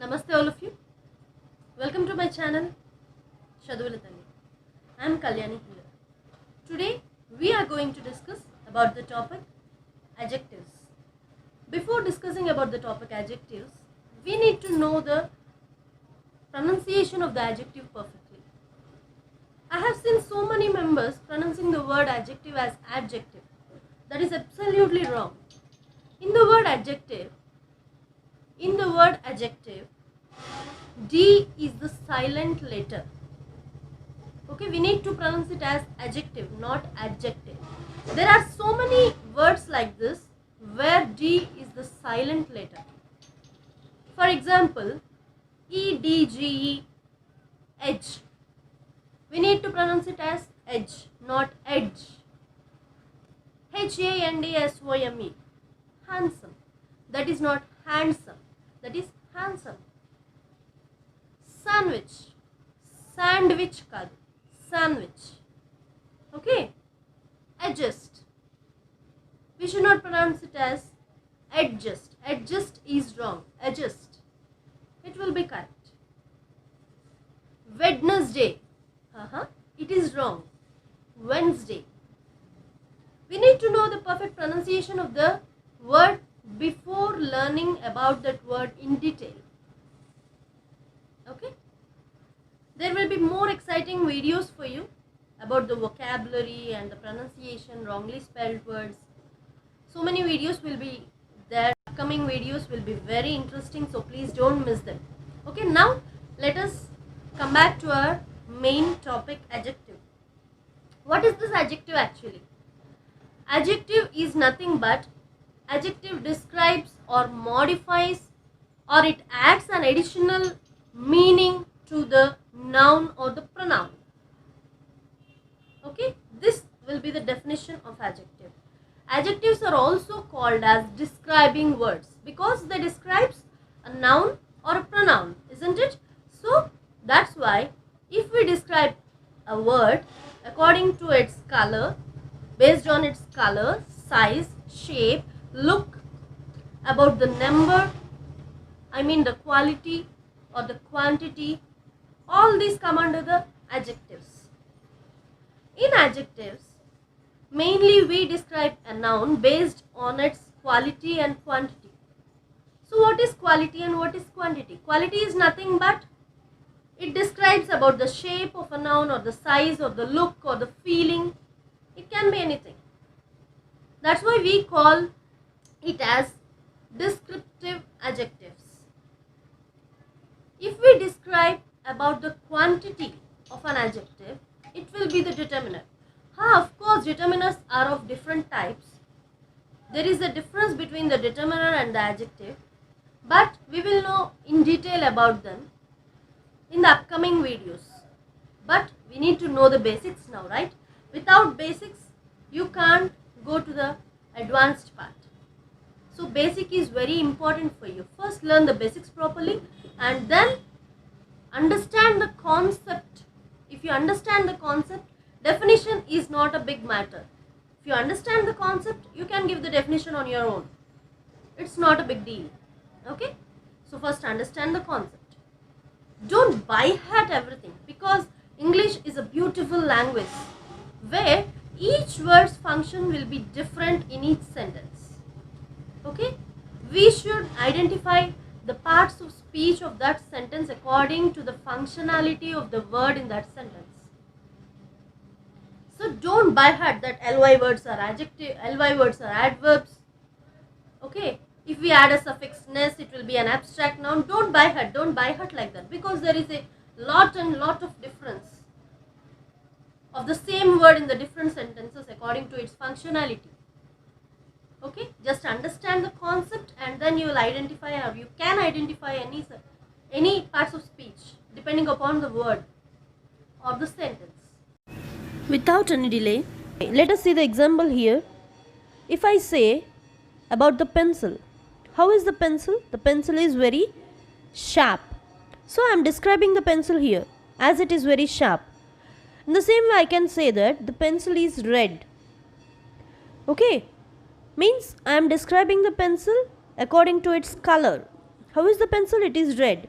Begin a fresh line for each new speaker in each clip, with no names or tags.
Namaste all of you. Welcome to my channel Shadulatali. I am Kalyani here. Today we are going to discuss about the topic adjectives. Before discussing about the topic adjectives, we need to know the pronunciation of the adjective perfectly. I have seen so many members pronouncing the word adjective as adjective. That is absolutely wrong. In the word adjective, D is the silent letter. Okay, we need to pronounce it as adjective, not adjective. There are so many words like this where D is the silent letter. For example, EDGE, edge. We need to pronounce it as edge, not edge. HANDSOME, handsome. That is not handsome. That is handsome. Sandwich, sandwich kaadu, sandwich. Okay. Adjust. We should not pronounce it as adjust. Adjust is wrong. Adjust. It will be correct. Wednesday. It is wrong. Wednesday. We need to know the perfect pronunciation of the word before learning about that word in detail. Okay. There will be more exciting videos for you about the vocabulary and the pronunciation, wrongly spelled words. So many videos will be there. Upcoming videos will be very interesting, so please don't miss them. Okay, now let us come back to our main topic, adjective. What is this adjective actually? Adjective is nothing but adjective describes or modifies, or it adds an additional meaning to the noun or the pronoun. Okay, this will be the definition of adjective. Adjectives are also called as describing words because they describes a noun or a pronoun, isn't it? So that's why if we describe a word according to its color, based on its color, size, shape, look, about the number, the quality or the quantity, all these come under the adjectives. In adjectives, mainly we describe a noun based on its quality and quantity. So what is quality and what is quantity? Quality is nothing but it describes about the shape of a noun or the size or the look or the feeling. It can be anything. That's why we call it as descriptive adjectives. If we describe about the quantity of an adjective, it will be the determiner. Of course, determiners are of different types. There is a difference between the determiner and the adjective, but we will know in detail about them in the upcoming videos. But we need to know the basics now, right? Without basics, you can't go to the advanced part. So basic is very important for you. First learn the basics properly and then understand the concept. If you understand the concept, definition is not a big matter. If you understand the concept, you can give the definition on your own. It's not a big deal. Okay? So first understand the concept. Don't by-heart everything because English is a beautiful language where each word's function will be different in each sentence. Okay? We should identify the parts of speech of that sentence according to the functionality of the word in that sentence. So don't by heart that ly words are adjective, ly words are adverbs. Okay? If we add a suffix ness, it will be an abstract noun. Don't by heart like that because there is a lot of difference of the same word in the different sentences according to its functionality. Okay, just understand the concept and then you will identify, or you can identify any parts of speech depending upon the word or the sentence. Without any delay, let us see the example here. If I say about the pencil, how is the pencil? The pencil is very sharp. So I am describing the pencil here as it is very sharp. In the same way, I can say that the pencil is red. Okay, means I am describing the pencil according to its color. How is the pencil? It is red.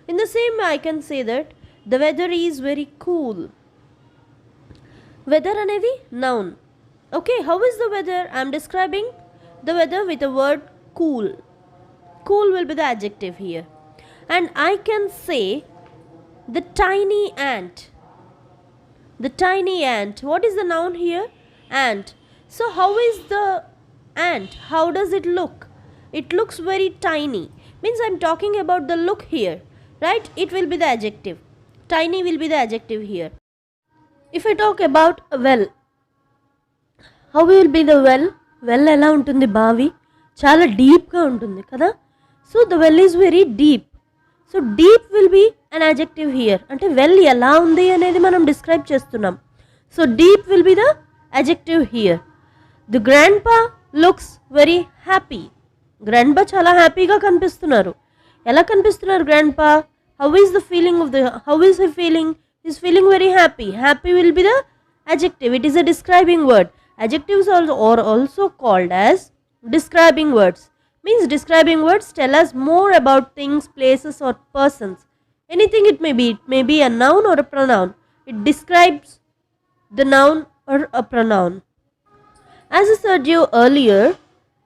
In the same way, I can say that the weather is very cool. Weather anedi noun. Okay, how is the weather? I am describing the weather with the word cool. Cool will be the adjective here. And I can say the tiny ant. The tiny ant. What is the noun here? Ant. So how is the ant? How does it look? It looks very tiny. Means I am talking about the look here. Right? It will be the adjective. Tiny will be the adjective here. If I talk about a well. How will be the well? Well ఎలా ఉంటుంది బావి చాలా డీప్గా ఉంటుంది కదా. So the well is very deep. So deep will be an adjective here. అంటే well ఎలా ఉంది అనేది మనం డిస్క్రైబ్ చేస్తున్నాం. So deep will be the adjective here. The grandpa looks very happy. Grandpa చాలా హ్యాపీగా కనిపిస్తున్నారు. ఎలా కనిపిస్తున్నారు grandpa? How is the feeling of the how is he feeling? Is feeling very happy. Happy will be the adjective. It is a describing word. Adjectives are also called as describing words. Means describing words tell us more about things, places or persons. Anything it may be. It may be a noun or a pronoun. It describes the noun or a pronoun. As I said you earlier,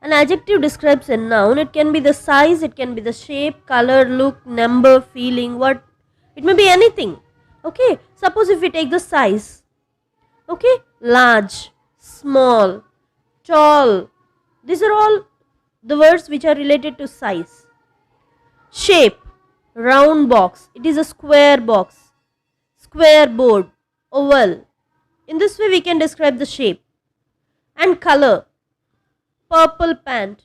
an adjective describes a noun. It can be the size, it can be the shape, color, look, number, feeling, what. It may be anything. Okay. Suppose if we take the size. Okay, large, small, tall. These are all the words which are related to size. Shape, round box. It is a square box. Square board, oval. In this way we can describe the shape. And color, purple pant,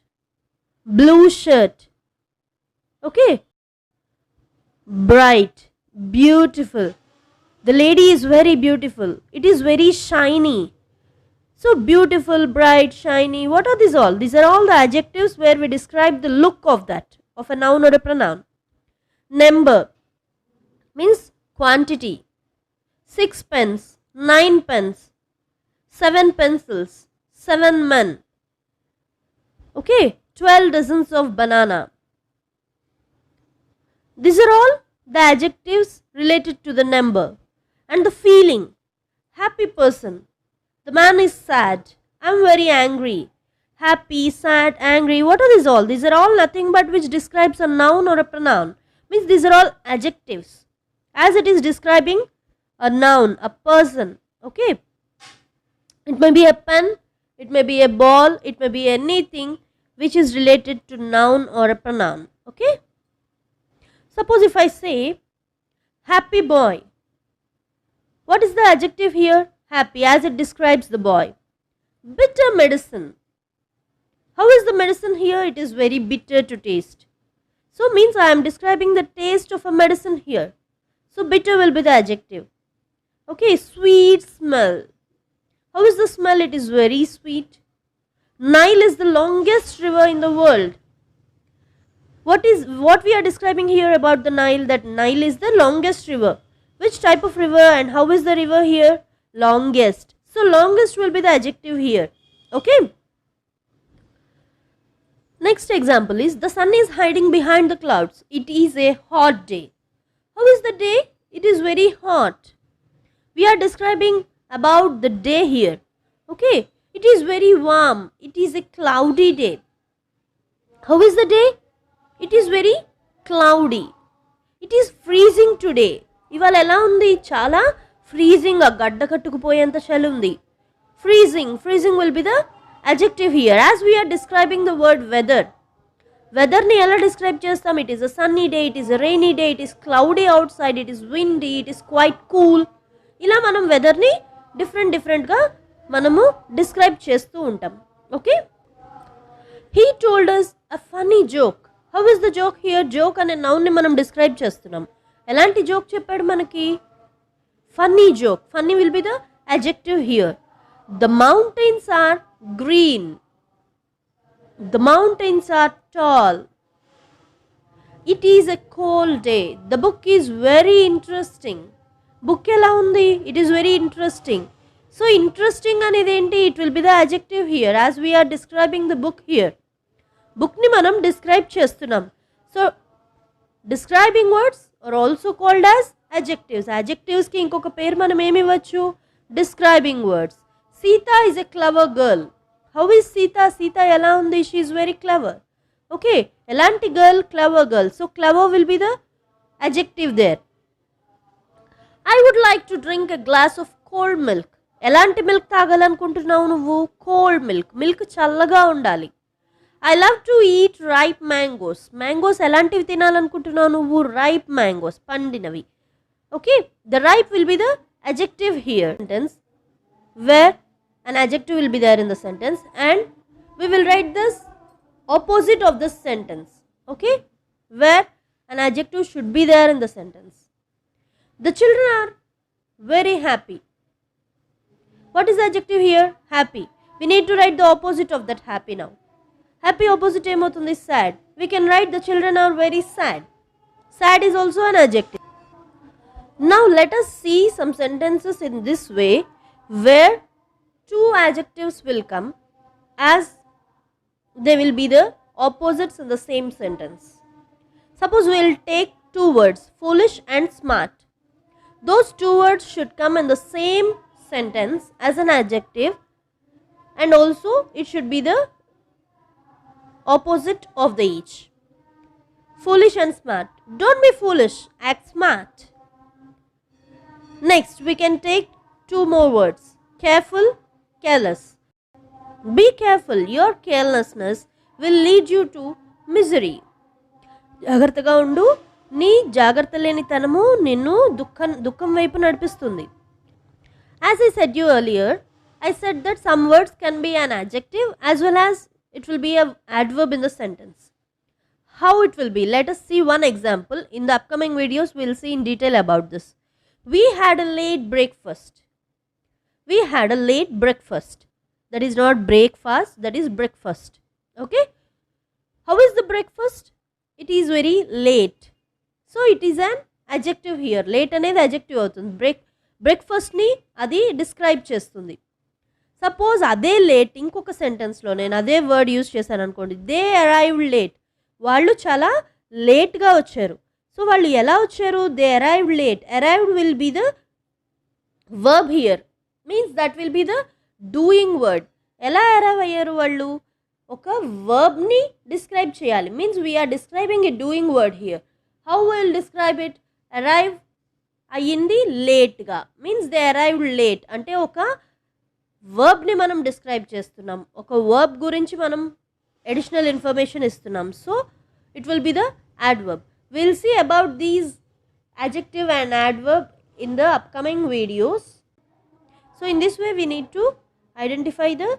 blue shirt. Okay, bright, beautiful. The lady is very beautiful. It is very shiny. So beautiful, bright, shiny. What are these all? These are all the adjectives where we describe the look of that, of a noun or a pronoun. Number means quantity. 6 pens, 9 pens, 7 pencils, 7 men. Okay, 12 dozens of banana. These are all the adjectives related to the number. And the feeling, happy person. The man is sad. I am very angry. Happy, sad, angry. What are these all? These are all nothing but which describes a noun or a pronoun. Means these are all adjectives. As it is describing a noun, a person. Okay. It may be a pen. It may be a ball. It may be anything which is related to noun or a pronoun. Okay. Suppose if I say happy boy. What is the adjective here? Happy, as it describes the boy. Bitter medicine. How is the medicine here? It is very bitter to taste. So means I am describing the taste of a medicine here. So bitter will be the adjective. Okay, sweet smell. How is the smell? It is very sweet. Nile is the longest river in the world. What we are describing here about the Nile? That Nile is the longest river. Which type of river and how is the river here? Longest. So longest will be the adjective here. Okay. Next example is the sun is hiding behind the clouds. It is a hot day. How is the day? It is very hot. We are describing about the day here. Okay. It is very warm. It is a cloudy day. How is the day? It is very cloudy. It is freezing today. ఇవాళ ఎలా ఉంది? చాలా freezing, గడ్డ కట్టుకుపోయేంత చలి ఉంది. Freezing will be the adjective here. As we are describing the word weather. వెదర్ని ఎలా డిస్క్రైబ్ చేస్తాం? It is a sunny day, it is a rainy day, it is cloudy outside, it is windy, it is quite cool. ఇలా మనం వెదర్ని డిఫరెంట్గా మనము describe చేస్తూ ఉంటాం. Okay. He told us a funny joke. How is the joke here? Joke అనే నౌన్ని మనం డిస్క్రైబ్ చేస్తున్నాం. ఎలాంటి జోక్ చెప్పాడు మనకి? Funny joke. Funny will be the adjective here. The mountains are green. The mountains are tall. It is a cold day. The book is very interesting. Book ఎలా ఉంది? It is very interesting. So interesting అనేది ఏంటి? It will be the adjective here as we are describing the book here. బుక్ని మనం describe చేస్తున్నాం. So describing words are also called as adjectives. Adjectives ki inkoka పేరు మనం ఏమి ఇవ్వచ్చు? Describing words. Sita is a clever girl. How is Sita? Sita ఎలా ఉంది? She is very clever. Okay, ఎలాంటి girl? Clever girl. So clever will be the adjective there. I would like to drink a glass of cold milk. ఎలాంటి milk తాగాలనుకుంటున్నావు నువ్వు? Cold milk. Milk చల్లగా ఉండాలి. I love to eat ripe mangoes. Mangoes ఎలాంటివి తినాలనుకుంటున్నావు నువ్వు? Ripe mangoes, పండినవి. Okay, the ripe will be the adjective here sentence, where an adjective will be there in the sentence, and we will write this opposite of this sentence. Okay, where an adjective should be there in the sentence. The children are very happy. What is the adjective here? Happy. We need to write the opposite of that happy now. Happy opposite ఏమవుతుంది? Sad. We can write the children are very sad. Sad is also an adjective. Now let us see some sentences in this way where two adjectives will come as they will be the opposites in the same sentence. Suppose we will take two words, foolish and smart. Those two words should come in the same sentence as an adjective, and also it should be the opposite of the each. Foolish and smart. Don't be foolish, act smart. Next, we can take two more words, careful, careless. Be careful, your carelessness will lead you to misery. జాగ్రత్తగా ఉండు, నీ జాగ్రత్త లేనితనము నిన్ను దుఃఖం వైపు నడిపిస్తుంది. As I said you earlier, I said that some words can be an adjective as well as it will be an adverb in the sentence. How it will be? Let us see one example. In the upcoming videos, we will see in detail about this. We had a late breakfast. We had a late breakfast. That is not breakfast, that is breakfast. Okay? How is the breakfast? It is very late. So it is an adjective here. Late అనేది adjective అవుతుంది. Breakfast ని అది describe చేస్తుంది. Suppose అదే late ఇంకొక సెంటెన్స్లో నేను అదే word use చేశాను అనుకోండి, దే అరైవ్డ్ లేట్. వాళ్ళు చాలా లేట్గా వచ్చారు. సో వాళ్ళు ఎలా వచ్చారు? They arrived late. Arrived will be the verb here, means that will be the doing word. ఎలా అరైవ్ అయ్యారు వాళ్ళు? ఒక వర్బ్ని డిస్క్రైబ్ చేయాలి, means we are describing a doing word here. How will describe it? Arrive అయ్యింది లేట్గా, మీన్స్ దే అరైవ్డ్ లేట్. అంటే ఒక వర్బ్ని మనం డిస్క్రైబ్ చేస్తున్నాం, ఒక వర్బ్ గురించి మనం అడిషనల్ ఇన్ఫర్మేషన్ ఇస్తున్నాం. So it will be the adverb. We'll see about these adjective and adverb in the upcoming videos. So in this way we need to identify the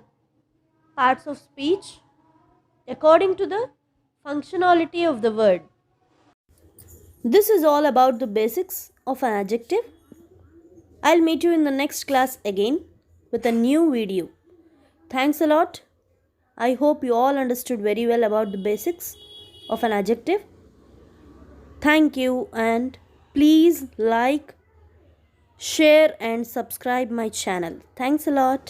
parts of speech according to the functionality of the word. This is all about the basics of an adjective. I'll meet you in the next class again with a new video. Thanks a lot. I hope you all understood very well about the basics of an adjective. Thank you, and please like, share and subscribe my channel. Thanks a lot.